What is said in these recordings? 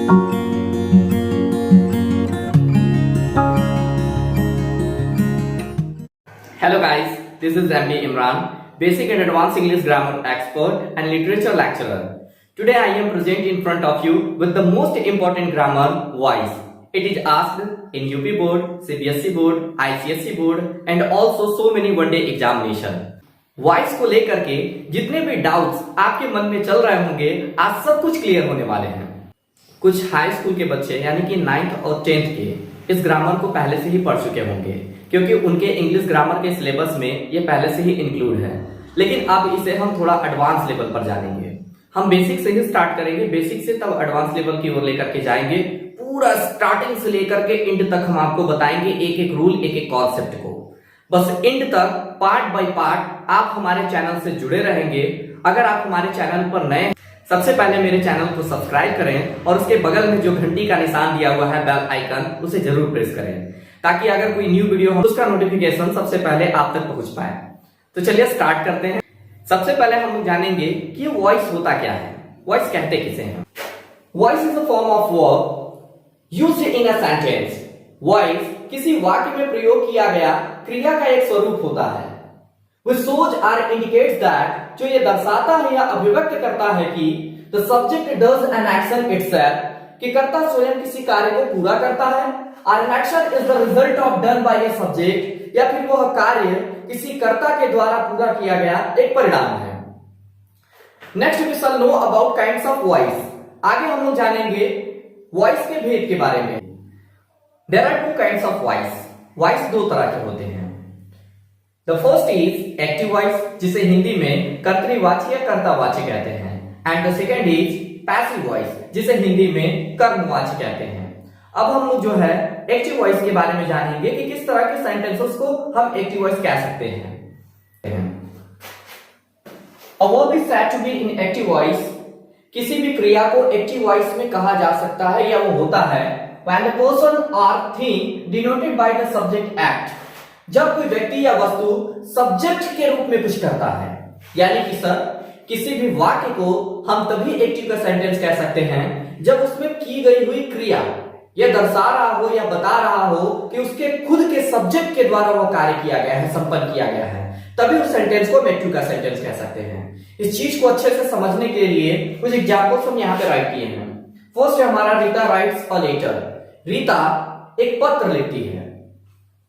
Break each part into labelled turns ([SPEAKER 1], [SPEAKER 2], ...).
[SPEAKER 1] Hello guys, this is MD Imran, Basic and Advanced English Grammar Expert and Literature Lecturer. Today I am present in front of you with the most important grammar, voice. It is asked in UP Board, CBSE Board, ICSE Board and also so many one-day examination. Voice को लेकर के जितने भी doubts आपके मन में चल रहे होंगे आज सब कुछ क्लियर होने वाले हैं। कुछ हाई स्कूल के बच्चे यानी कि 9th और 10th के इस ग्रामर को पहले से ही पढ़ चुके होंगे क्योंकि उनके इंग्लिश ग्रामर के सिलेबस में ये पहले से ही इंक्लूड है, लेकिन अब इसे हम थोड़ा एडवांस लेवल पर जानेंगे। हम बेसिक से ही स्टार्ट करेंगे, बेसिक से तब एडवांस लेवल की ओर लेकर के जाएंगे। पूरा स्टार्टिंग से लेकर के एंड तक हम आपको बताएंगे एक एक रूल, एक एक कॉन्सेप्ट को। बस एंड तक पार्ट बाय पार्ट आप हमारे चैनल से जुड़े रहेंगे। अगर आप हमारे चैनल पर नए, सबसे पहले मेरे चैनल को सब्सक्राइब करें और उसके बगल में जो घंटी का निशान दिया हुआ है बेल आइकन, उसे जरूर प्रेस करें ताकि अगर कोई न्यू वीडियो हो उसका नोटिफिकेशन सबसे पहले आप तक पहुंच पाए। तो चलिए स्टार्ट करते हैं। सबसे पहले हम जानेंगे कि वॉइस होता क्या है, वॉइस कहते किसे हैं। Voice is a form of verb used in a sentence. Voice किसी वाक्य में प्रयोग किया गया क्रिया का एक स्वरूप होता है। Which shows or indicates that, जो ये दर्शाता है या अभिव्यक्त करता है कि the subject does an action itself, कि कर्ता स्वयं किसी कार्य को पूरा करता है, और an action is the result of done by a subject, या फिर वह कार्य किसी कर्ता के द्वारा पूरा किया गया एक परिणाम है। Next we shall know about kinds of voice। आगे हम लोग जानेंगे वॉइस के भेद के बारे में। There are two kinds of voice। Voice दो तरह के होते हैं। The first is active voice, जिसे हिंदी में कर्तृवाची या कर्तावाची कहते हैं, and the second is passive voice, जिसे हिंदी में कर्मवाची कहते हैं। अब हम लोग जो है एक्टिव वॉइस के बारे में जानेंगे कि किस तरह के सेंटेंसेस को हम एक्टिव वॉइस कह सकते हैं। A verb is said to be in active voice। किसी भी क्रिया को एक्टिव वॉइस में कहा जा सकता है या वो होता है when the person or thing denoted by the subject act, जब कोई व्यक्ति या वस्तु सब्जेक्ट के रूप में कुछ करता है। यानी कि सर किसी भी वाक्य को हम तभी एक्टिव का सेंटेंस कह सकते हैं जब उसमें की गई हुई क्रिया यह दर्शा रहा हो या बता रहा हो कि उसके खुद के सब्जेक्ट के द्वारा वह कार्य किया गया है, संपन्न किया गया है, तभी उस सेंटेंस को हम एक्टिव का सेंटेंस कह सकते हैं। इस चीज को अच्छे से समझने के लिए कुछ एग्जाम्पल्स हम यहाँ पे राइट किए हैं। फर्स्ट है हमारा Rita writes a letter. Rita एक पत्र लिखती है,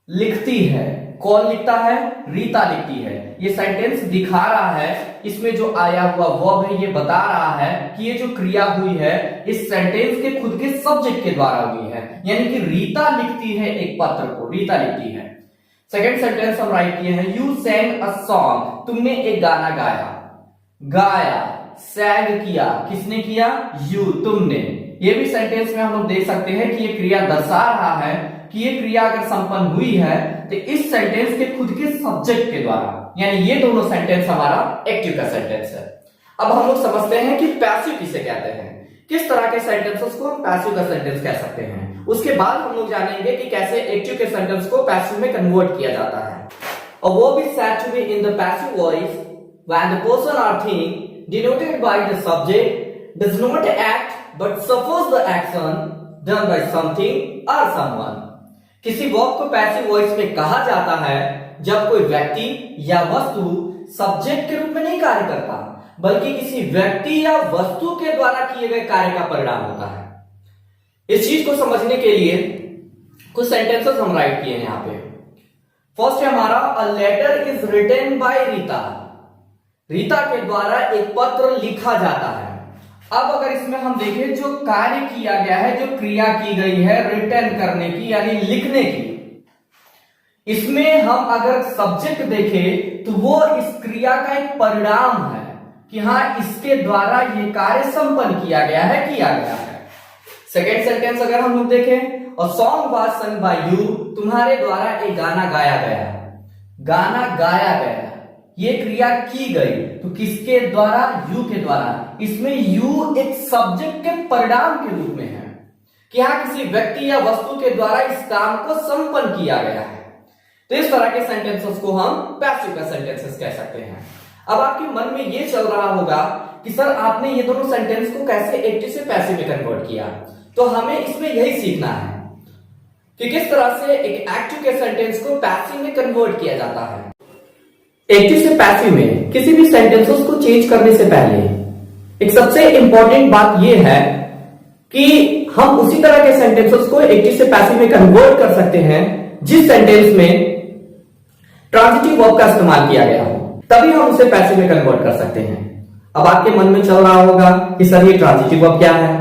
[SPEAKER 1] लिखती है। कौन लिखता है? रीता लिखती है। ये सेंटेंस दिखा रहा है, इसमें जो आया हुआ वर्ब है ये बता रहा है कि ये जो क्रिया हुई है इस सेंटेंस के खुद के सब्जेक्ट के द्वारा हुई है, यानी कि रीता लिखती है एक पत्र को, रीता लिखती है। सेकंड सेंटेंस हम राइट किए हैं, यू सैंग अ सॉन्ग, तुमने एक गाना गाया। गाया, सैंग किया, किसने किया? यू, तुमने। ये भी सेंटेंस में हम लोग देख सकते हैं कि ये क्रिया दर्शा रहा है कि ये क्रिया अगर संपन्न हुई है तो इस सेंटेंस के खुद के सब्जेक्ट के द्वारा, यानी ये दोनों सेंटेंस हमारा एक्टिव का सेंटेंस है। अब हम लोग समझते हैं कि पैसिव किसे कहते हैं, किस तरह के सेंटेंसेस को हम पैसिव का सेंटेंस कह सकते हैं। उसके बाद हम लोग जानेंगे कि कैसे एक्टिव के सेंटेंस को पैसिव में कन्वर्ट किया जाता है। A verb is said to be in the passive voice when the person or thing denoted by the subject does not act but suffers the action done by something or someone। किसी verb को passive voice में कहा जाता है जब कोई व्यक्ति या वस्तु सब्जेक्ट के रूप में नहीं कार्य करता बल्कि किसी व्यक्ति या वस्तु के द्वारा किए गए कार्य का परिणाम होता है। इस चीज को समझने के लिए कुछ सेंटेंसेस हम राइट किए हैं यहाँ पे। फर्स्ट है हमारा, a letter is written by Rita. Rita के द्वारा एक पत्र लिखा जाता है। अब अगर इसमें हम देखें जो कार्य किया गया है, जो क्रिया की गई है रिटर्न करने की यानी लिखने की, इसमें हम अगर सब्जेक्ट देखें तो वो इस क्रिया का एक परिणाम है कि हाँ इसके द्वारा ये कार्य संपन्न किया गया है। सेकेंड सेंटेंस अगर हम लोग देखें, और सॉन्ग वाज सं बाय यू, तुम्हारे द्वारा एक गाना गाया गया। गाना गाया गया, ये क्रिया की गई तो किसके द्वारा? यू के द्वारा। इसमें यू एक सब्जेक्ट के परिणाम के रूप में है कि हाँ किसी व्यक्ति या वस्तु के द्वारा इस काम को संपन्न किया गया है। तो इस तरह के सेंटेंसेस को हम पैसिव का सेंटेंसेस कह सकते हैं। अब आपके मन में ये चल रहा होगा कि सर आपने ये दोनों सेंटेंस को कैसे एक्टिव से पैसिव में कन्वर्ट किया, तो हमें इसमें यही सीखना है कि किस तरह से एक एक्टिव के सेंटेंस को पैसिव में कन्वर्ट किया जाता है। एक्टिव से पैसिव में किसी भी सेंटेंसेस को चेंज करने से पहले एक सबसे इंपॉर्टेंट बात यह है कि हम उसी तरह के सेंटेंसेस को एक्टिव से पैसिव में कन्वर्ट कर सकते हैं जिस सेंटेंस में ट्रांजिटिव वर्ब का इस्तेमाल किया गया हो, तभी हम उसे पैसिव में कन्वर्ट कर सकते हैं। अब आपके मन में चल रहा होगा कि सर ये ट्रांजिटिव वर्ब क्या है?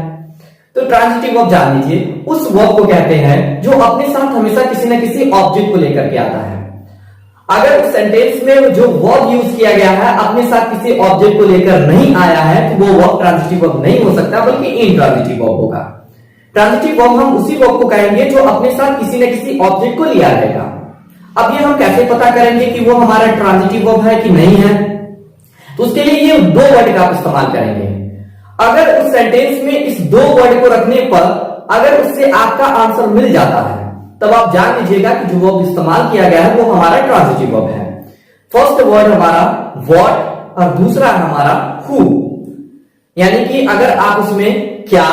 [SPEAKER 1] तो ट्रांजिटिव वर्ब जान लीजिए, उस वर्ब को कहते हैं जो अपने साथ हमेशा किसी न किसी ऑब्जेक्ट को लेकर के आता है। अगर उस सेंटेंस में जो वर्ब यूज किया गया है अपने साथ किसी ऑब्जेक्ट को लेकर नहीं आया है तो वो वर्ब ट्रांजिटिव वर्ब नहीं हो सकता, बल्कि इंट्रांजिटिव वर्ब होगा। ट्रांजिटिव वर्ब हम उसी वर्ब को कहेंगे जो अपने साथ किसी न किसी ऑब्जेक्ट को लिया रहेगा। अब ये हम कैसे पता करेंगे कि वो हमारा ट्रांजिटिव वर्ब है कि नहीं है? तो उसके लिए ये दो वर्ड का आप इस्तेमाल करेंगे। अगर उस सेंटेंस में इस दो वर्ड को रखने पर अगर उससे आपका आंसर मिल जाता है तब आप जान लीजिएगा कि जो वर्ब इस्तेमाल किया गया है वो हमारा ट्रांजिटिव वर्ब है। फर्स्ट वर्ड हमारा व्हाट और दूसरा हमारा हु, यानी कि अगर आप उसमें क्या,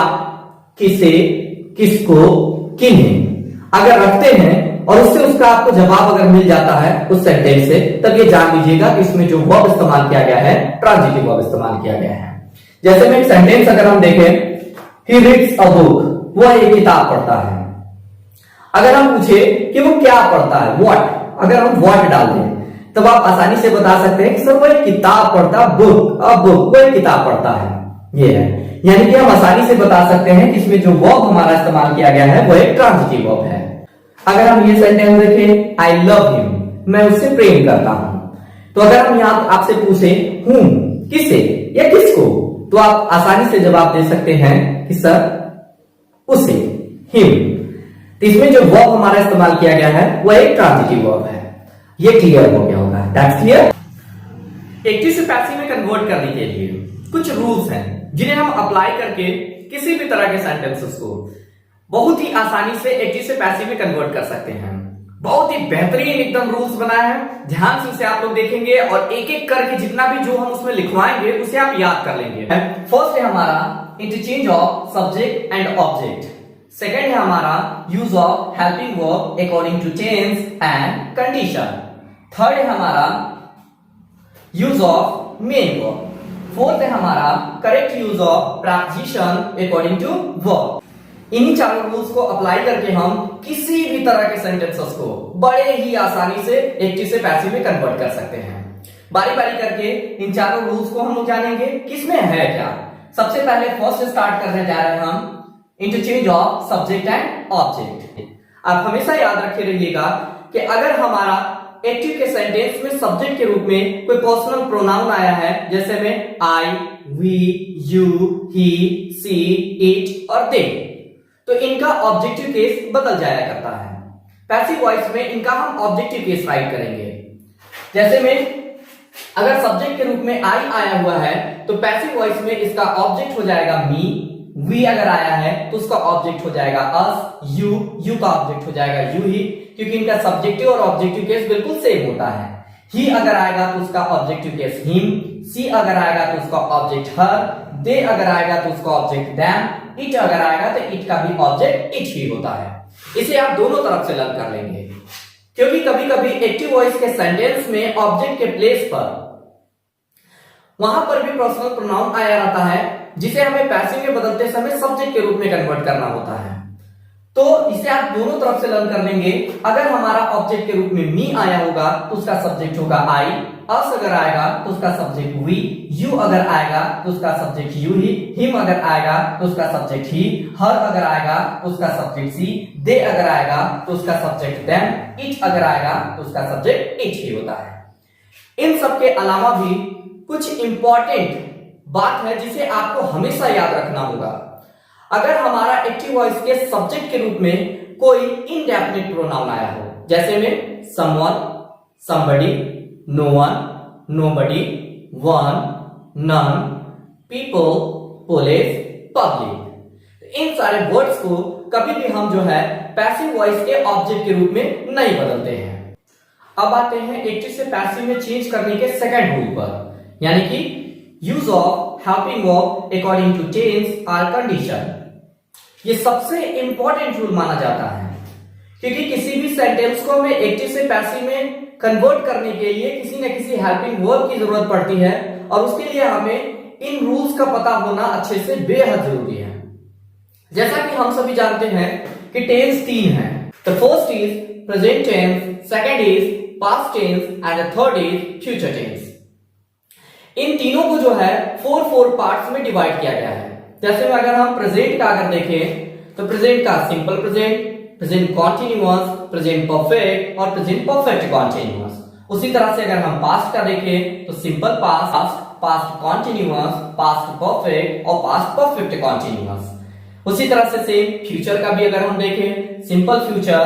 [SPEAKER 1] किसे, किसको, किन्हें अगर रखते हैं और उससे उसका आपको जवाब अगर मिल जाता है उस सेंटेंस से, तब ये जान लीजिएगा कि इसमें जो वर्ब इस्तेमाल किया गया है ट्रांजिटिव वर्ब इस्तेमाल किया गया है। जैसे में एक सेंटेंस अगर हम देखें, ही रीड्स अ बुक, वह एक किताब पढ़ता है। अगर हम पूछे कि वो क्या पढ़ता है, व्हाट, अगर हम व्हाट डाल दें तब आप आसानी से बता सकते हैं कि सर वो एक किताब पढ़ता, बुक, अ बुक, वो एक किताब पढ़ता है। ये है, यानी कि हम आसानी से बता सकते हैं कि इसमें जो वर्ब हमारा इस्तेमाल किया गया है वो एक ट्रांजिटिव वर्ब है। अगर हम ये सेंटेंस देखें, आई लव हिम, मैं उससे प्रेम करता हूं, तो अगर हम यहां आपसे पूछे whom, किसे या किसको, तो आप आसानी से जवाब दे सकते हैं कि सर उसे, हिम। तो इसमें जो वर्ब हमारा इस्तेमाल किया गया है वो एक ट्रांजिटिव वर्ब है। ये क्लियर हो गया होगा, दैट्स क्लियर। एक्टिव से पैसिव में कन्वर्ट करने के लिए कुछ रूल्स हैं जिन्हें हम अप्लाई करके किसी भी तरह के सेंटेंसेस को बहुत ही आसानी से एक्टिव से पैसिव में कन्वर्ट कर सकते हैं। बहुत ही बेहतरीन एकदम रूल्स बनाए हैं, ध्यान से उसे आप लोग देखेंगे और एक एक करके जितना भी जो हम उसमें लिखवाएंगे उसे आप याद कर लेंगे। फर्स्ट है हमारा interchange of subject and object. Second है हमारा use of helping verb according to tense and condition. Third है हमारा use of main verb. Fourth है हमारा correct use of preposition according to verb. इन्हीं चारों रूल्स को अप्लाई करके हम किसी भी तरह के सेंटेंसेस को बड़े ही आसानी से एक्टिव से पैसिव में कन्वर्ट कर सकते हैं। बारी बारी करके इन चारों रूल्स को हम लोग जानेंगे किसमें है क्या। सबसे पहले फर्स्ट स्टार्ट करने जा रहे हैं हम interchange of subject and object. आप हमेशा याद रखे रहिएगा कि अगर हमारा एक्टिव के सेंटेंस में सब्जेक्ट के रूप में कोई पर्सनल प्रोनाउन आया है, जैसे में I, we, you, he, she, it और दे, तो इनका ऑब्जेक्टिव केस बदल जाया करता है। पैसिव वॉइस में इनका हम ऑब्जेक्टिव केस राइट करेंगे। जैसे में अगर सब्जेक्ट के रूप में आई आया हुआ है तो पैसिव वॉइस में इसका ऑब्जेक्ट हो जाएगा मी। वी अगर आया है तो उसका ऑब्जेक्ट हो जाएगा अस। यू का ऑब्जेक्ट हो जाएगा यू ही, क्योंकि इनका सब्जेक्टिव और ऑब्जेक्टिव केस बिल्कुल सेम होता है। ही अगर आएगा तो उसका ऑब्जेक्टिव केस हिम। सी अगर आएगा तो उसका ऑब्जेक्ट हर। दे अगर आएगा तो उसका ऑब्जेक्ट देम। इट अगर आएगा तो इट का भी ऑब्जेक्ट इट ही होता है। इसे आप दोनों तरफ से लर्न कर लेंगे, क्योंकि कभी कभी एक्टिव वॉइस के सेंटेंस में ऑब्जेक्ट के प्लेस पर वहां पर भी पर्सनल प्रोनाउन आया रहता है, जिसे हमें पैसिव में बदलते समय सब्जेक्ट के रूप में कन्वर्ट करना होता है। तो इसे आप दोनों तरफ से लर्न कर लेंगे। अगर हमारा ऑब्जेक्ट के रूप में मी आया होगा तो उसका सब्जेक्ट होगा आई। अस अगर आएगा तो उसका सब्जेक्ट वी। यू अगर आएगा तो उसका सब्जेक्ट यू ही। हिम अगर आएगा तो उसका सब्जेक्ट ही। हर अगर आएगा तो उसका सब्जेक्ट सी। दे अगर आएगा तो उसका सब्जेक्ट देम। इट अगर आएगा तो उसका सब्जेक्ट इट ही होता है। इन सब के अलावा भी कुछ इंपॉर्टेंट बात है जिसे आपको हमेशा याद रखना होगा। अगर हमारा एक्टिव वॉइस के सब्जेक्ट के रूप में कोई इनडेफिनिट प्रोनाउन आया हो, जैसे में someone, somebody, no one, nobody, one, none, people, police, public, इन सारे वर्ड्स को कभी भी हम जो है पैसिव वॉइस के ऑब्जेक्ट के रूप में नहीं बदलते हैं। अब आते हैं एक्टिव से पैसिव में चेंज करने के सेकंड रूल पर, यानी कि use of helping verb according to tense और कंडीशन। ये सबसे इंपॉर्टेंट रूल माना जाता है, क्योंकि किसी भी सेंटेंस को हमें एक्टिव से पैसिव में कन्वर्ट करने के लिए किसी न किसी हेल्पिंग वर्ब की जरूरत पड़ती है, और उसके लिए हमें इन रूल्स का पता होना अच्छे से बेहद जरूरी है। जैसा कि हम सभी जानते हैं कि टेंस 3 है। The first is present tense, second is past tense and the third is future tense. इन तीनों को जो है 4 पार्ट्स में डिवाइड किया गया है। जैसे में अगर हम प्रेजेंट का अगर देखें तो प्रेजेंट का simple present, present continuous, present perfect और प्रेजेंट परफेक्ट कॉन्टिन्यूअस। उसी तरह से अगर हम पास्ट का देखें तो simple past, past continuous, past perfect और पास्ट परफेक्ट कॉन्टिन्यूअस। उसी तरह से सेम फ्यूचर का भी अगर हम देखें simple future,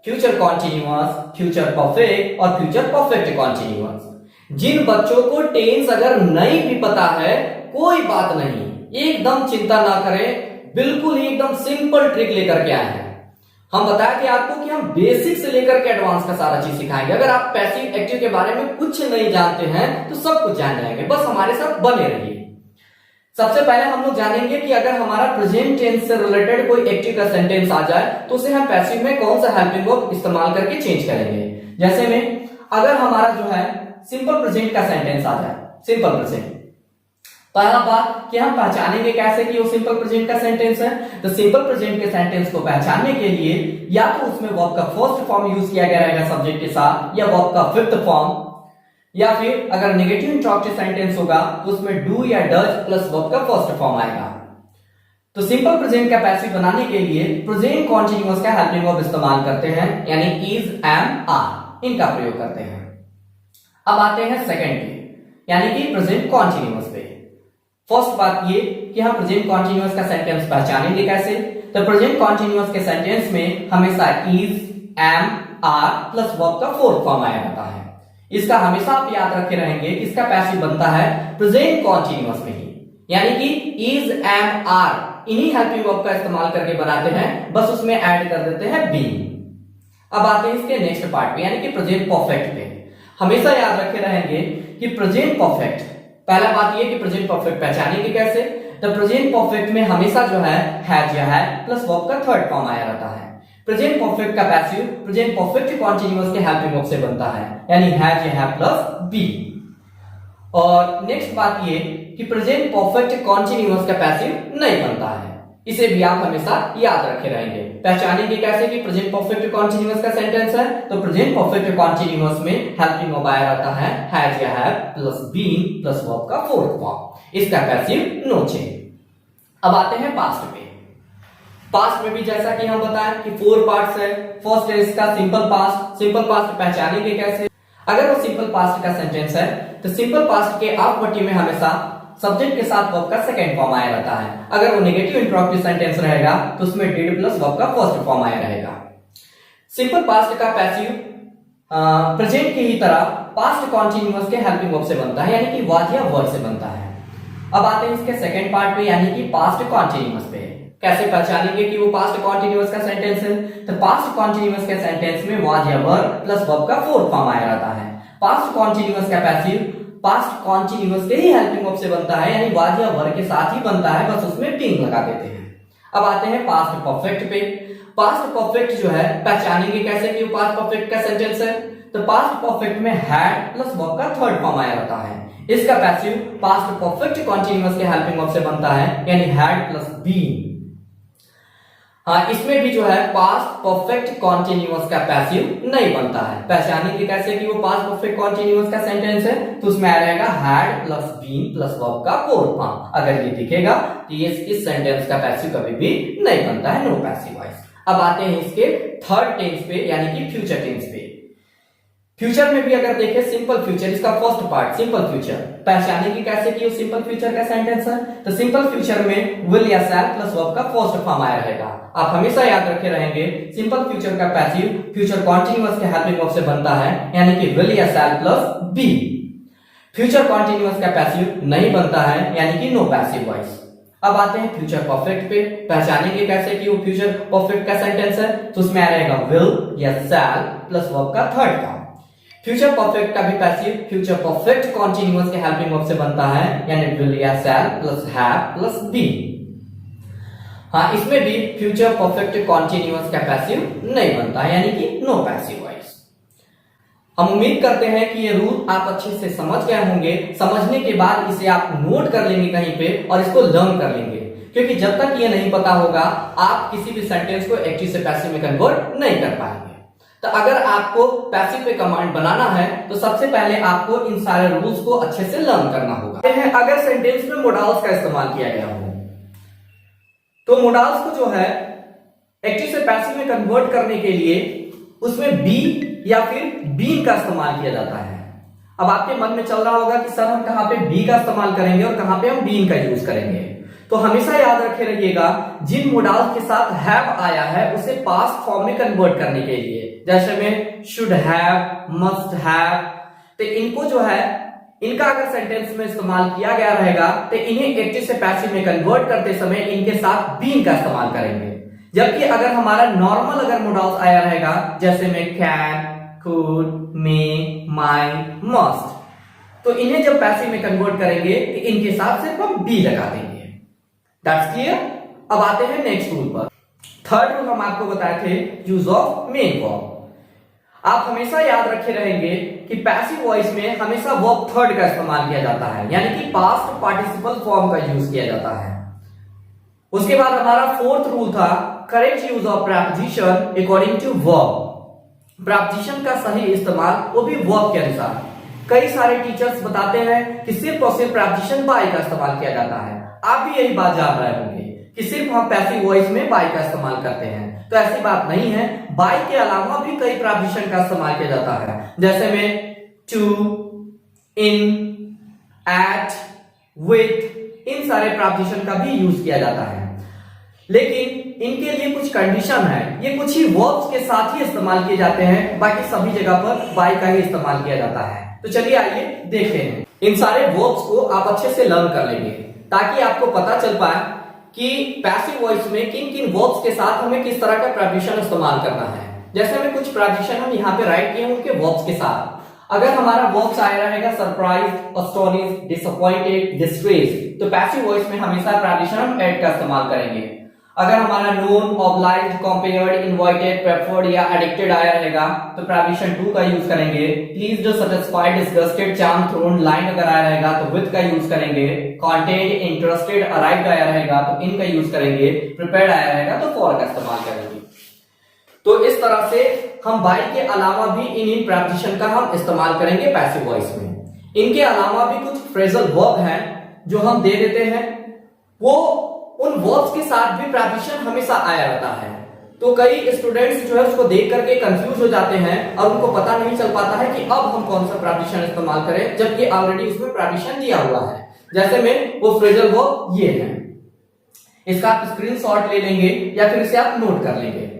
[SPEAKER 1] future continuous, future perfect और फ्यूचर परफेक्ट कॉन्टिन्यूअस। जिन बच्चों को टेंस अगर नहीं भी पता है कोई बात नहीं, एकदम चिंता ना करें, बिल्कुल एकदम सिंपल ट्रिक लेकर के आए हैं। हम बताया कि आपको कि हम बेसिक से लेकर के एडवांस का सारा चीज सिखाएंगे। अगर आप पैसिव एक्टिव के बारे में कुछ नहीं जानते हैं तो सब कुछ जान जाएंगे, बस हमारे साथ बने रहिए। सबसे पहले हम लोग जानेंगे कि अगर हमारा प्रेजेंट टेंस से रिलेटेड कोई एक्टिव का सेंटेंस आ जाए तो उसे हम पैसिव में कौन सा हेल्पिंग वर्ब इस्तेमाल करके चेंज करेंगे। जैसे में अगर हमारा जो है सिंपल प्रेजेंट का सेंटेंस आ जाए, सिंपल प्रेजेंट, पहला बात कि हम पहचानेंगे कैसे कि वो सिंपल प्रेजेंट का सेंटेंस है। तो सिंपल प्रेजेंट के सेंटेंस को पहचानने के लिए या तो उसमें वर्ब का फर्स्ट फॉर्म यूज किया गया रहेगा सब्जेक्ट के साथ, या वर्ब का फिफ्थ फॉर्म, या फिर अगर नेगेटिव इंट्रोगेटिव सेंटेंस होगा तो उसमें डू या डज प्लस वर्ब का फर्स्ट फॉर्म आएगा। तो सिंपल प्रेजेंट का पैसिव बनाने के लिए प्रेजेंट कॉन्टिन्यूअस का हेल्पिंग वर्ब इस्तेमाल करते हैं, यानी इज, एम, आर, इनका प्रयोग करते हैं। अब आते हैं सेकंड पे, यानी कि प्रेजेंट कॉन्टिन्यूअस पे। फर्स्ट बात ये कि हम प्रेजेंट कॉन्टिन्यूअस का सेंटेंस पहचानेंगे कैसे। तो प्रेजेंट कॉन्टिन्यूअस के सेंटेंस में हमेशा is, am, are plus verb का फोर्थ फॉर्म आया जाता है। इसका हमेशा आप याद रखे रहेंगे कि इसका पैसिव बनता है प्रेजेंट कॉन्टिन्यूअस में ही, यानी कि इज, एम, आर इन्हीं हेल्पिंग वर्ब का इस्तेमाल करके बनाते हैं, बस उसमें ऐड कर देते हैं बीइंग। अब आते हैं इसके नेक्स्ट पार्ट पे, यानी कि प्रेजेंट परफेक्ट पे। हमेशा याद रखे रहेंगे कि प्रेजेंट परफेक्ट, पहला बात ये कि प्रेजेंट परफेक्ट पहचानेंगे कैसे। तो प्रेजेंट परफेक्ट में हमेशा जो है हैज या है प्लस वर्ब का थर्ड फॉर्म आया रहता है। प्रेजेंट परफेक्ट का पैसिव प्रेजेंट परफेक्ट कॉन्टिन्यूअस के हेल्पिंग वर्ब से बनता है, यानी हैज या है प्लस बी। और नेक्स्ट बात ये कि प्रेजेंट परफेक्ट कॉन्टिन्यूअस का पैसिव नहीं बनता है, इसे भी आप हमेशा याद रखे रहेंगे। पहचानेंगे कैसे कि प्रेजेंट परफेक्ट कॉन्टिन्यूअस का सेंटेंस है, तो प्रेजेंट परफेक्ट कॉन्टिन्यूअस में हेल्पिंग वर्ब आया रहता है हैज या have plus being plus verb का फोर्थ फॉर्म, इसका पैसिव नो चेंज। अब आते हैं पास्ट पे। पास्ट में भी जैसा कि हम बताएं कि 4 पार्ट्स है। फर्स्ट है इसका सिंपल पास्ट। सिंपल पास्ट पहचानेंगे कैसे। अगर वो सिंपल पास्ट का सेंटेंस है तो सिंपल पास्ट के आप पट्टी में हमेशा सब्जेक्ट के साथ वर्ब का सेकंड फॉर्म आया रहता है। अगर वो नेगेटिव इंट्रोगेटिव सेंटेंस रहेगा तो उसमें डिड प्लस वर्ब का फर्स्ट फॉर्म आया रहेगा। सिंपल पास्ट का पैसिव प्रेजेंट की ही तरह पास्ट कॉन्टिन्यूअस के हेल्पिंग वर्ब से बनता है, यानी कि वाज या वर से बनता है। अब आते हैं इसके सेकंड पार्ट पे, यानी कि पास्ट कॉन्टिन्यूअस पे। कैसे पहचानेंगे कि वो पास्ट कॉन्टिन्यूअस का सेंटेंस है। तो पास्ट कॉन्टिन्यूअस के सेंटेंस में वाज या वर प्लस वर्ब का फोर्थ फॉर्म आया रहता है। पास्ट कॉन्टिन्यूअस का पैसिव पास्ट कॉन्टिन्यूअस के ही हेल्पिंग वर्ब से बनता है, यानी वाज या वर के साथ ही बनता है, बस उसमें बीइंग लगा देते हैं। अब आते हैं पास्ट परफेक्ट पे। पास्ट परफेक्ट जो है पहचानेंगे कैसे कि वो पास्ट परफेक्ट का सेंटेंस है। तो पास्ट परफेक्ट में हैड प्लस वर्ब का थर्ड फॉर्म आया रहता है। इसका पैसिव पास्ट परफेक्ट कॉन्टिन्यूअस के हेल्पिंग वर्ब से बनता है, यानी हैड प्लस बीइंग। हाँ, इसमें भी जो है पास्ट परफेक्ट कॉन्टिन्यूअस का पैसिव नहीं बनता है। पहचानेंगे कैसे कि वो पास्ट परफेक्ट कॉन्टिन्यूअस का सेंटेंस है, तो उसमें आ रहेगा had plus been plus verb का फोर्थ फॉर्म। अगर ये दिखेगा तो ये इस सेंटेंस का पैसिव कभी भी नहीं बनता है, नो पैसिव वॉइस। अब आते हैं इसके थर्ड टेंस पे, यानी कि फ्यूचर टेंस पे। फ्यूचर में भी अगर देखें सिंपल फ्यूचर, इसका फर्स्ट पार्ट सिंपल फ्यूचर, पहचानेंगे कैसे कि वो सिंपल फ्यूचर का सेंटेंस है। तो सिंपल फ्यूचर में विल या शैल प्लस वर्ब का फर्स्ट फॉर्म आया रहेगा। आप हमेशा याद रखे रहेंगे सिंपल फ्यूचर का पैसिव फ्यूचर कॉन्टिन्यूअस के हेल्पिंग वर्ब से बनता है, यानी कि विल या shall plus be. Future continuous का पैसिव नहीं बनता है, यानी कि नो पैसिव वॉइस। अब आते हैं फ्यूचर परफेक्ट पे। पहचानेंगे कैसे कि वो फ्यूचर परफेक्ट का सेंटेंस है, तो उसमें आ रहेगा विल या शैल प्लस वर्ब का थर्ड फॉर्म। फ्यूचर परफेक्ट का भी पैसिव फ्यूचर परफेक्ट कॉन्टिन्यूअस के हेल्पिंग वर्ब से बनता है, यानी विल या shall plus have plus be. हाँ, इसमें भी फ्यूचर परफेक्ट कॉन्टिन्यूअस का पैसिव नहीं बनता है, यानी कि नो पैसिव वॉइस। हम उम्मीद करते हैं कि ये रूल आप अच्छे से समझ गए होंगे। समझने के बाद इसे आप नोट कर लेंगे कहीं पे और इसको लर्न कर लेंगे, क्योंकि जब तक ये नहीं पता होगा आप किसी भी सेंटेंस को एक्टिव से पैसिव में कन्वर्ट नहीं कर पाएंगे। तो अगर आपको पैसिव पे कमांड बनाना है तो सबसे पहले आपको इन सारे रूल्स को अच्छे से लर्न करना होगा। अगर सेंटेंस में मोडाल्स का इस्तेमाल किया गया हो तो मोडाल्स को जो है एक्टिव से पैसिव में कन्वर्ट करने के लिए उसमें बी या फिर बीन का इस्तेमाल किया जाता है। अब आपके मन में चल रहा होगा कि सर हम कहां पे बी का इस्तेमाल करेंगे और कहां पे हम बीन का यूज करेंगे। तो हमेशा याद रखे रहिएगा, जिन मोडाल्स के साथ हैव आया है उसे पास्ट फॉर्म में कन्वर्ट करने के लिए, जैसे में शुड हैव, मस्ट हैव, तो इनको जो है इनका अगर सेंटेंस में इस्तेमाल किया गया रहेगा तो इन्हें एक्टिव से पैसिव में कन्वर्ट करते समय इनके साथ बीन का इस्तेमाल करेंगे। जबकि अगर हमारा नॉर्मल अगर मोडाल्स आया रहेगा जैसे में can, could, may, might, must, तो इन्हें जब पैसिव में कन्वर्ट करेंगे तो इनके साथ सिर्फ हम बी लगा देंगे। That's clear. अब आते हैं नेक्स्ट रूल पर। थर्ड रूल हम आपको बताए थे, यूज ऑफ मेन फॉर्म। आप हमेशा याद रखे रहेंगे कि पैसिव वॉइस में हमेशा वर्ब थर्ड का इस्तेमाल किया जाता है, यानी कि पास्ट पार्टिसिपल फॉर्म का यूज किया जाता है। उसके बाद हमारा फोर्थ रूल था, correct use of preposition according to verb. Preposition का सही इस्तेमाल वो भी वर्ब के अनुसार। कई सारे टीचर्स बताते हैं कि सिर्फ और सिर्फ प्रेपोजिशन बाय का इस्तेमाल किया जाता है। आप भी यही बात जान रहे होंगे कि सिर्फ हम पैसिव वॉइस में बाय का इस्तेमाल करते हैं, तो ऐसी बात नहीं है। बाय के अलावा भी कई प्रेपोजिशन का इस्तेमाल किया जाता है, जैसे में टू, इन, एट, विथ, इन सारे प्रेपोजिशन का भी यूज किया जाता है। लेकिन इनके लिए कुछ कंडीशन है, ये कुछ ही वर्ब्स के साथ ही इस्तेमाल किए जाते हैं, बाकी सभी जगह पर बाय का ही इस्तेमाल किया जाता है। तो चलिए आइए देखते हैं। इन सारे वर्ब्स को आप अच्छे से लर्न कर लेंगे ताकि आपको पता चल पाए कि पैसिव वॉइस में किन किन वर्ब्स के साथ हमें किस तरह का प्रेपोजिशन इस्तेमाल करना है। जैसे हमें कुछ प्रेपोजिशन हम यहाँ पे राइट किए हैं उनके वर्ब्स के साथ। अगर हमारा वर्ब्स आया रहेगा सरप्राइज, एस्टोनिश, डिसअपॉइंटेड, डिस्ट्रेस, तो पैसिव वॉइस में हमेशा प्रेपोजिशन हम एड का इस्तेमाल करेंगे। अगर हमारा known, obliged, compared, invited, preferred या एडिक्टेड आया रहेगा तो प्रेपोजिशन टू का यूज करेंगे। Pleased, satisfied, disgusted, charmed, throned, line अगर आया रहेगा तो विद का यूज करेंगे। कॉन्टेंट, इंटरेस्टेड, अराइव्ड आया रहेगा तो इन का यूज करेंगे। प्रिपेयर्ड आया रहेगा तो फॉर का इस्तेमाल करेंगे। तो इस तरह से हम बाय के अलावा भी इन प्रेपोजिशन का हम इस्तेमाल करेंगे पैसिव वॉइस में। इनके अलावा भी कुछ फ्रेजल वर्ब हैं जो हम दे देते हैं, वो उन वर्ब्स के साथ भी प्रेपोजिशन हमेशा आया रहता है। तो कई स्टूडेंट्स जो है उसको देख करके कंफ्यूज हो जाते हैं और उनको पता नहीं चल पाता है कि अब हम कौन सा प्रेपोजिशन इस्तेमाल करें, जबकि ऑलरेडी उसमें प्रेपोजिशन दिया हुआ है। जैसे में वो फ्रेजल वर्ब ये है, इसका आप स्क्रीनशॉट ले लेंगे या फिर इसे आप नोट कर लेंगे।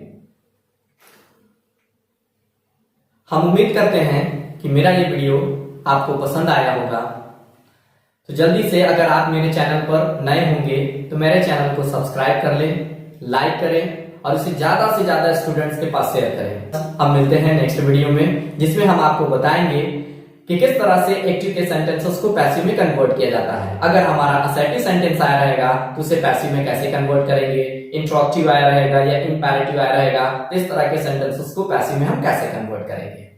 [SPEAKER 1] हम उम्मीद करते हैं कि मेरा ये वीडियो आपको पसंद आया होगा। तो जल्दी से अगर आप मेरे चैनल पर नए होंगे तो मेरे चैनल को सब्सक्राइब कर लें, लाइक करें और इसे ज्यादा से ज्यादा स्टूडेंट्स के पास शेयर करें। हम मिलते हैं नेक्स्ट वीडियो में, जिसमें हम आपको बताएंगे कि किस तरह से एक्टिव के सेंटेंसेस को पैसिव में कन्वर्ट किया जाता है। अगर हमारा असर्टिव सेंटेंस आया रहेगा तो उसे पैसिव में कैसे कन्वर्ट करेंगे, इंट्रोगेटिव आया रहेगा या इंपेरेटिव आया रहेगा, इस तरह के सेंटेंसेस को पैसिव में हम कैसे कन्वर्ट करेंगे।